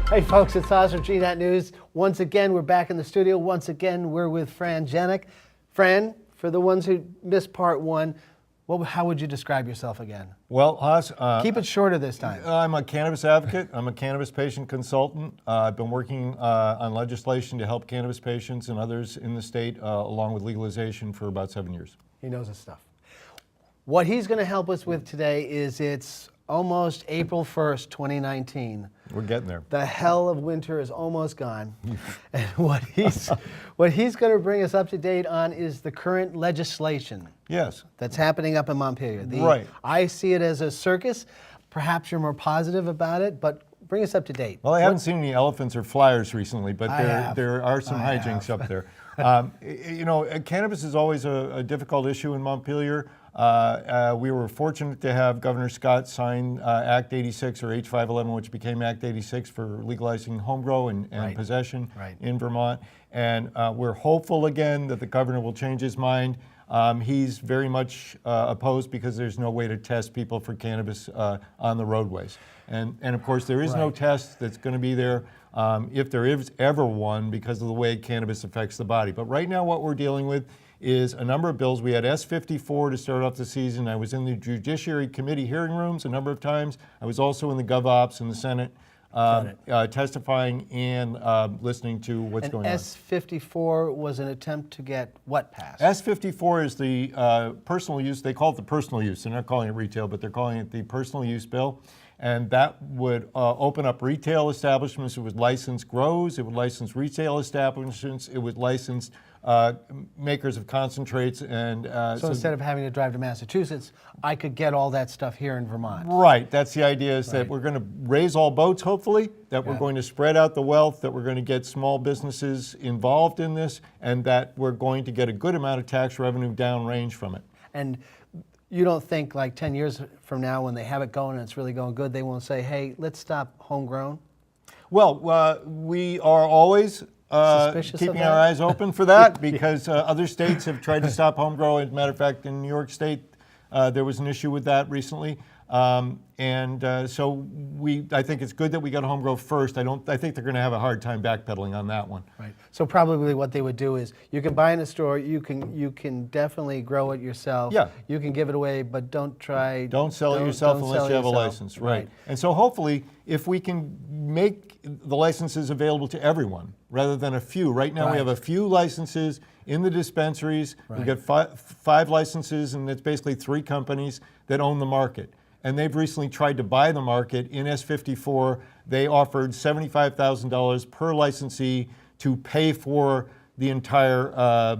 Hey folks, it's Oz from GNAT News. Once again, we're back in the studio. Once again, we're with Fran Janik. Fran, for the ones who missed part one, how would you describe yourself again? Well, Oz, keep it shorter this time. I'm a cannabis advocate. I'm a cannabis patient consultant. I've been working on legislation to help cannabis patients and others in the state, along with legalization, for about 7 years. He knows his stuff. What he's going to help us with today is it's almost April 1st, 2019. We're getting there. The hell of winter is almost gone. And what he's going to bring us up to date on is the current legislation. Yes. That's happening up in Montpelier. Right. I see it as a circus. Perhaps you're more positive about it, but bring us up to date. Well, I haven't seen any elephants or flyers recently, but there are some hijinks up there. You know, cannabis is always a difficult issue in Montpelier. We were fortunate to have Governor Scott sign Act 86, or H511, which became Act 86 for legalizing home grow and possession in Vermont. And we're hopeful again that the governor will change his mind. He's very much opposed because there's no way to test people for cannabis on the roadways. And of course, there is no test that's going to be there if there is ever one, because of the way cannabis affects the body. But right now what we're dealing with is a number of bills. We had S54 to start off the season. I was in the Judiciary Committee hearing rooms a number of times. I was also in the GovOps in the Senate testifying and listening to what's going on. S54 was an attempt to get what passed? S54 is the personal use. They call it the personal use. They're not calling it retail, but they're calling it the personal use bill. And that would open up retail establishments. It would license grows. It would license retail establishments. It would license makers of concentrates. And so instead of having to drive to Massachusetts, I could get all that stuff here in Vermont. Right. That's the idea, is that we're going to raise all boats, hopefully, that we're going to spread out the wealth, that we're going to get small businesses involved in this, and that we're going to get a good amount of tax revenue downrange from it. And you don't think like 10 years from now, when they have it going and it's really going good, they won't say, hey, let's stop homegrown? Well, we are always keeping our eyes open for that, because other states have tried to stop home grow. As a matter of fact, in New York State, there was an issue with that recently. So I think it's good that we got home grow first. I think they're going to have a hard time backpedaling on that one. Right. So probably what they would do is, you can buy in a store, you can definitely grow it yourself. Yeah. You can give it away, but don't sell it yourself unless you have a license. Right. And so hopefully, if we can make the licenses available to everyone rather than a few. Right now we have a few licenses in the dispensaries. We've got five licenses, and it's basically 3 companies that own the market. And they've recently tried to buy the market. In S54, they offered $75,000 per licensee to pay for the entire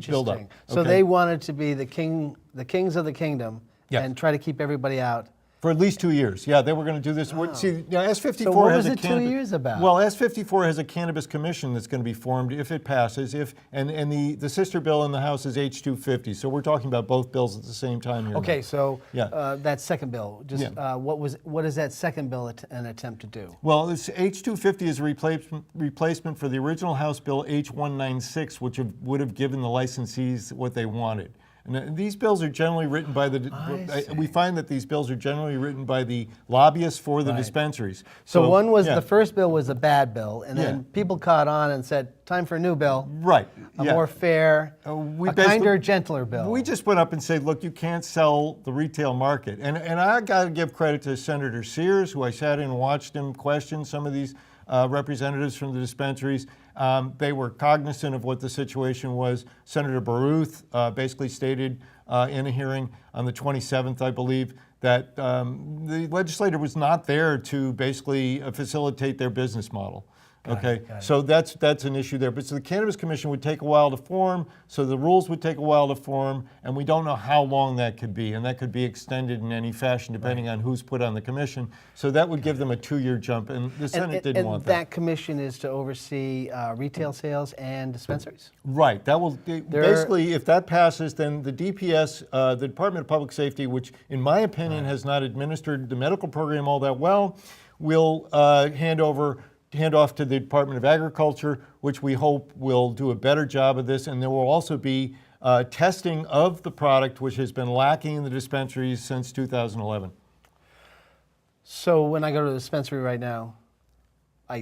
buildup. So they wanted to be the kings of the kingdom and try to keep everybody out. For at least 2 years. Yeah, they were going to do this. Oh. See, S54 so what was it 2 years about? Well, S54 has a cannabis commission that's going to be formed if it passes. And the sister bill in the House is H250. So we're talking about both bills at the same time here. Okay, so that second bill, what is that second bill an attempt to do? Well, this H250 is a replacement for the original House bill H196, which would have given the licensees what they wanted. And these bills are generally written by we find that these bills are generally written by the lobbyists for the dispensaries. So one was, the first bill was a bad bill, and then people caught on and said, time for a new bill. Right. A more fair, a kinder, gentler bill. We just went up and said, look, you can't sell the retail market. And I got to give credit to Senator Sears, who I sat in and watched him question some of these representatives from the dispensaries. They were cognizant of what the situation was. Senator Baruth basically stated in a hearing on the 27th, I believe, that the legislator was not there to basically facilitate their business model. Okay, so that's an issue there. But so the Cannabis Commission would take a while to form, so the rules would take a while to form, and we don't know how long that could be, and that could be extended in any fashion depending on who's put on the commission. So that would give them a 2-year jump, and the Senate didn't want that. And that commission is to oversee retail sales and dispensaries? Right. That will basically, if that passes, then the DPS, the Department of Public Safety, which in my opinion has not administered the medical program all that well, will hand off to the Department of Agriculture, which we hope will do a better job of this. And there will also be testing of the product, which has been lacking in the dispensaries since 2011. So when I go to the dispensary right now, what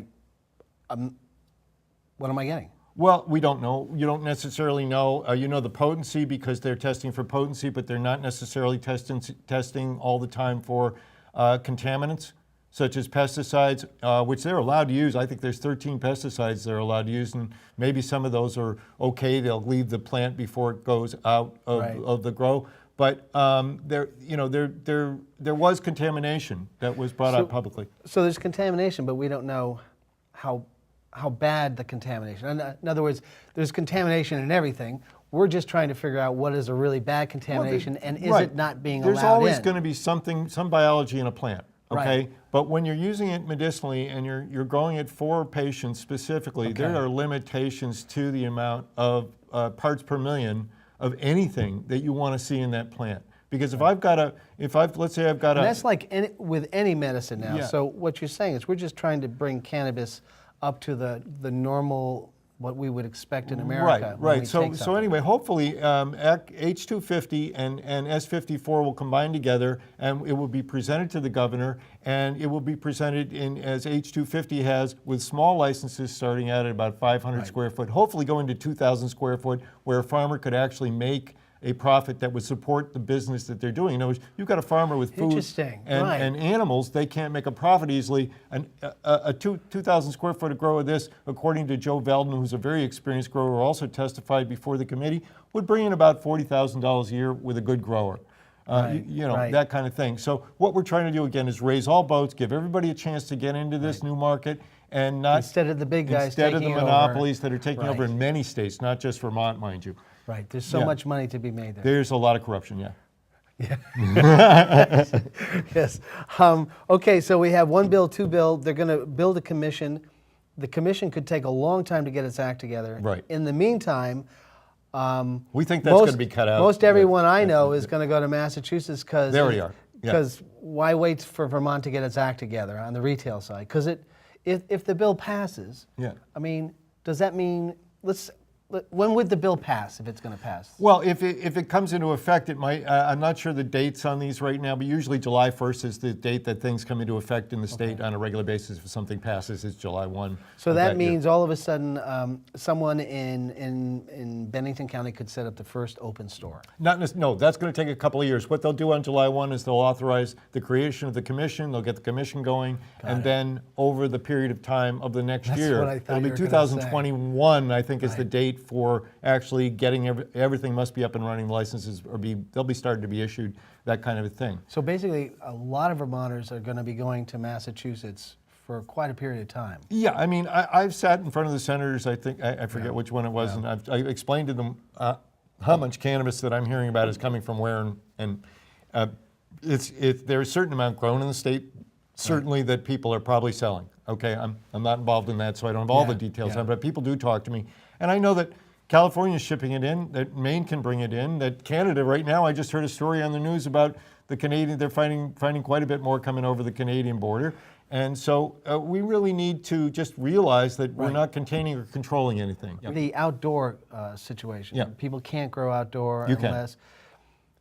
am I getting? Well, we don't know. You don't necessarily know. You know the potency because they're testing for potency, but they're not necessarily testing all the time for contaminants, such as pesticides, which they're allowed to use. I think there's 13 pesticides they're allowed to use, and maybe some of those are okay. They'll leave the plant before it goes out of the grow. But there was contamination that was brought out publicly. So there's contamination, but we don't know how bad the contamination. In other words, there's contamination in everything. We're just trying to figure out what is a really bad contamination, and is it not being allowed in? There's always going to be some biology in a plant, okay? Right. But when you're using it medicinally and you're growing it for patients specifically, there are limitations to the amount of parts per million of anything that you want to see in that plant. Because let's say I've got and that's like with any medicine now. Yeah. So what you're saying is we're just trying to bring cannabis up to the normal, what we would expect in America. Right. So anyway, hopefully H250 and S54 will combine together, and it will be presented to the governor, and it will be presented as H250 has, with small licenses starting out at about 500 square foot, hopefully going to 2,000 square foot, where a farmer could actually make a profit that would support the business that they're doing. In other words, you've got a farmer with food and animals, they can't make a profit easily. And a 2,000 square foot grow of this, according to Joe Veldman, who's a very experienced grower, who also testified before the committee, would bring in about $40,000 a year with a good grower. That kind of thing. So what we're trying to do again is raise all boats, give everybody a chance to get into this new market, and not instead of the big guys instead of the monopolies over. that are taking over in many states, not just Vermont, mind you. Right, there's so much money to be made there. There's a lot of corruption, Yeah. Yes. Okay, so we have one bill, two bill. They're going to build a commission. The commission could take a long time to get its act together. Right. In the meantime, we think that's going to be cut out. Most everyone I know is going to go to Massachusetts because there we are. Because why wait for Vermont to get its act together on the retail side? Because if the bill passes, I mean, does that mean when would the bill pass, if it's going to pass? Well, if it comes into effect, it might. I'm not sure the dates on these right now, but usually July 1st is the date that things come into effect in the state on a regular basis. If something passes, it's July 1. So that means all of a sudden someone in Bennington County could set up the first open store. No, that's going to take a couple of years. What they'll do on July 1 is they'll authorize the creation of the commission. They'll get the commission going, then over the period of time of the next year, it'll be 2021. I think is the date for actually getting everything must be up and running, licenses they'll be starting to be issued, that kind of a thing. So basically, a lot of Vermonters are going to be going to Massachusetts for quite a period of time. Yeah, I mean, I've sat in front of the senators, I think, I forget which one it was, and I explained to them how much cannabis that I'm hearing about is coming from where, and there's a certain amount grown in the state, certainly that people are probably selling. Okay, I'm not involved in that, so I don't have all the details on it, but people do talk to me. And I know that California is shipping it in, that Maine can bring it in, that Canada right now, I just heard a story on the news about the Canadian, they're finding quite a bit more coming over the Canadian border. And so we really need to just realize that we're not containing or controlling anything. The outdoor situation, people can't grow outdoor you unless...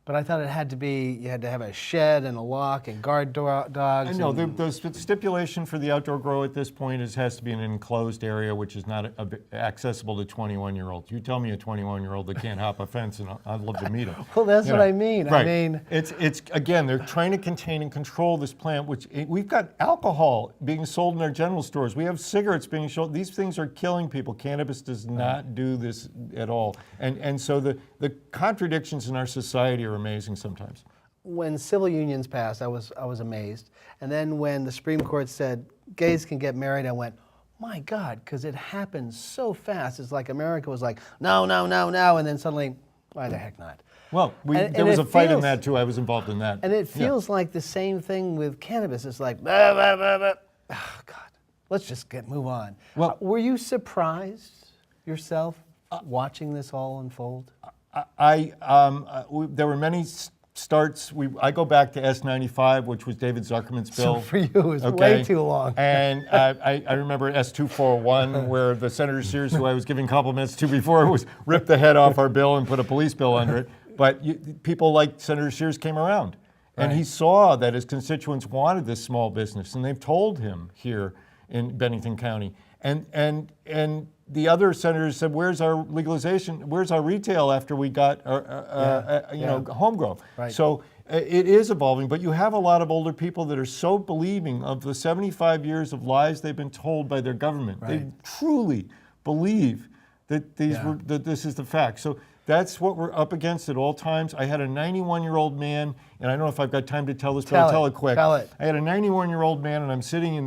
But I thought it had to be, you had to have a shed and a lock and guard dogs. I know, the stipulation for the outdoor grow at this point has to be in an enclosed area which is not accessible to 21-year-olds. You tell me a 21-year-old that can't hop a fence, and I'd love to meet him. Well, that's what I mean. Right. I mean, it's again, they're trying to contain and control this plant, which we've got alcohol being sold in our general stores. We have cigarettes being sold. These things are killing people. Cannabis does not do this at all. And so the contradictions in our society are amazing sometimes. When civil unions passed, I was amazed. And then when the Supreme Court said gays can get married, I went, my God, because it happened so fast. It's like America was like, no, no, no, no, and then suddenly, why the heck not? Well, there was a fight in that too. I was involved in that. And it feels like the same thing with cannabis. It's like, blah, blah, blah, blah. Oh, God, let's just move on. Well, were you surprised yourself watching this all unfold? There were many starts. I go back to S95, which was David Zuckerman's bill. So for you, it was way too long. And I remember S241, where the Senator Sears, who I was giving compliments to before, was ripped the head off our bill and put a police bill under it. But people like Senator Sears came around. And he saw that his constituents wanted this small business. And they've told him here in Bennington County. And the other senators said, where's our legalization? Where's our retail after we got our, home grow? Right. So it is evolving, but you have a lot of older people that are so believing of the 75 years of lies they've been told by their government. Right. They truly believe that that this is the fact. So that's what we're up against at all times. I had a 91-year-old man, and I don't know if I've got time to tell this, but I'll tell it quick. Tell it. I had a 91-year-old man, and I'm sitting in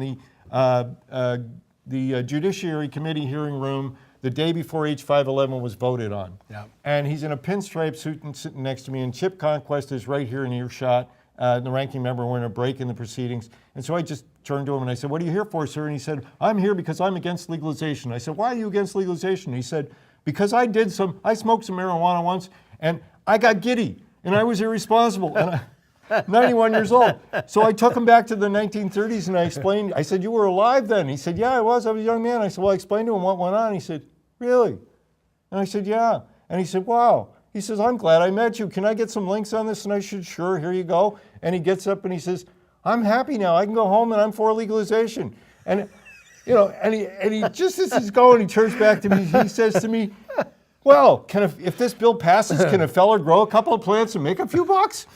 the Judiciary Committee hearing room the day before H511 was voted on. Yep. And he's in a pinstripe suit and sitting next to me, and Chip Conquest is right here in earshot. The ranking member, we're in a break in the proceedings. And so I just turned to him and I said, what are you here for, sir? And he said, I'm here because I'm against legalization. I said, why are you against legalization? He said, because I smoked some marijuana once and I got giddy and I was irresponsible. And 91 years old. So I took him back to the 1930s and I explained, I said, you were alive then? He said, yeah, I was a young man. I said, well, I explained to him what went on. He said, really? And I said, yeah. And he said, wow. He says, I'm glad I met you. Can I get some links on this? And I said, sure, here you go. And he gets up and he says, I'm happy now. I can go home and I'm for legalization. And, and he just as he's going, he turns back to me, he says to me, well, if this bill passes, can a fella grow a couple of plants and make a few bucks?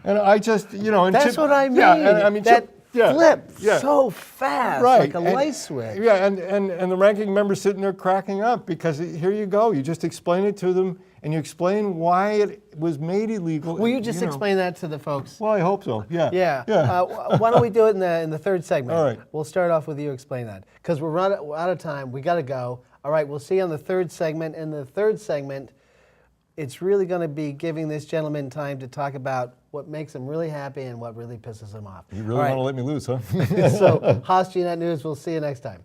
And I just, and that's what I mean. Yeah, and I mean, that flip yeah. so fast, right. like a light switch. Yeah, and the ranking member sitting there cracking up because here you go. You just explain it to them and you explain why it was made illegal. Will you just explain that to the folks? Well, I hope so. Yeah. Yeah. Why don't we do it in the third segment? All right. We'll start off with you explain that because we're out of time. We got to go. All right. We'll see you on the third segment. In the third segment, it's really going to be giving this gentleman time to talk about what makes him really happy and what really pisses him off. You really want to let me lose, huh? So, Haas GNAT News, we'll see you next time.